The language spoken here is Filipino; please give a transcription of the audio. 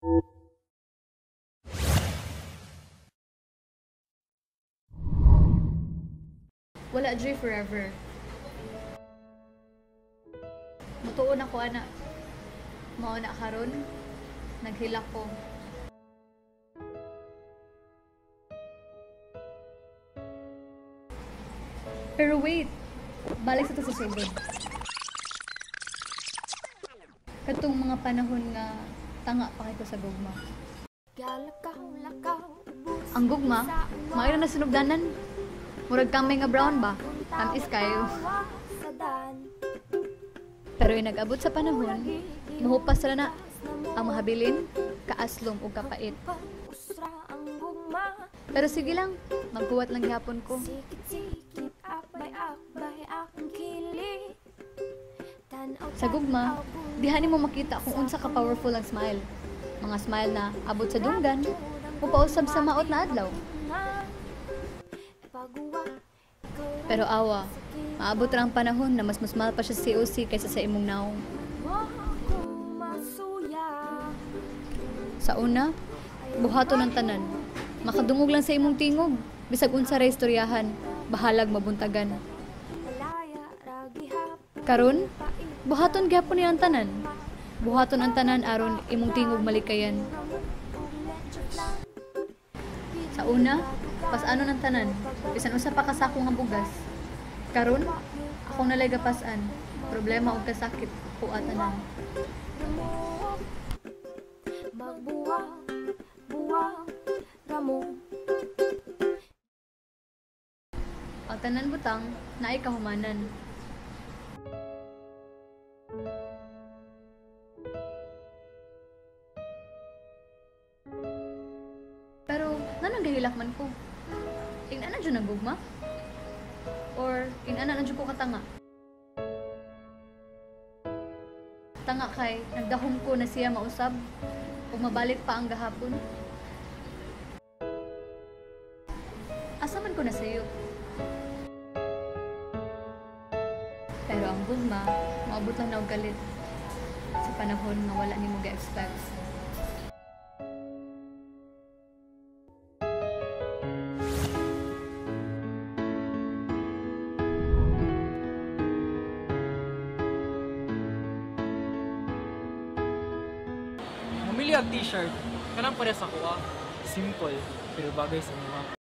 Wala joy forever. Mutuon ako ana. Mao na karon naghilak ko. Pero wait, balik sa to sa sulod. Katong mga panahon nga tanga pa kay ko sa gugma. Ang gugma, mayroon na sinugdanan. Murag kamay nga brown ba? Tamis kayo. Pero yung nag-abot sa panahon, mahupas sila na ang mahabilin, kaaslom o kapait. Pero sige lang, magbuwat lang yapon ko. Sa gugma, dihanin mo makita kung unsa ka powerful ang smile. Mga smile na abot sa dunggan, o pausab sa maot na adlaw. Pero awa, maabot ra ang panahon na mas mahal pa siya sa COC kaysa sa imong naong. Sa una, buhaton ang tanan. Makadungog lang sa imong tingog. Bisag unsa ra istoryahan, bahalag mabuntagan. Karon, buhaton gyapon niya ang tanan. Buhaton ang tanan aron imong tingog malikayan. Sa una, pas-ano ng tanan, bisan usa pa kasako nga bugas. Karon, akong nalay gapasan, problema og kasakit o atanan. Ang tanan butang, naay kahumanan. Pero, nanang gahilak man ko? Tingnan na dyan ang gugma? Or, tingnan na dyan ko katanga? Tanga kay, nagdahom ko na siya mausab o mabalik pa ang gahapon. Asa man ko na sayo? Pero ang gugma, maabot lang na og galit sa panahon nga wala ni mo ga-expect. Mamili ang t-shirt, kanang pares ako simple, pero bagay sa mga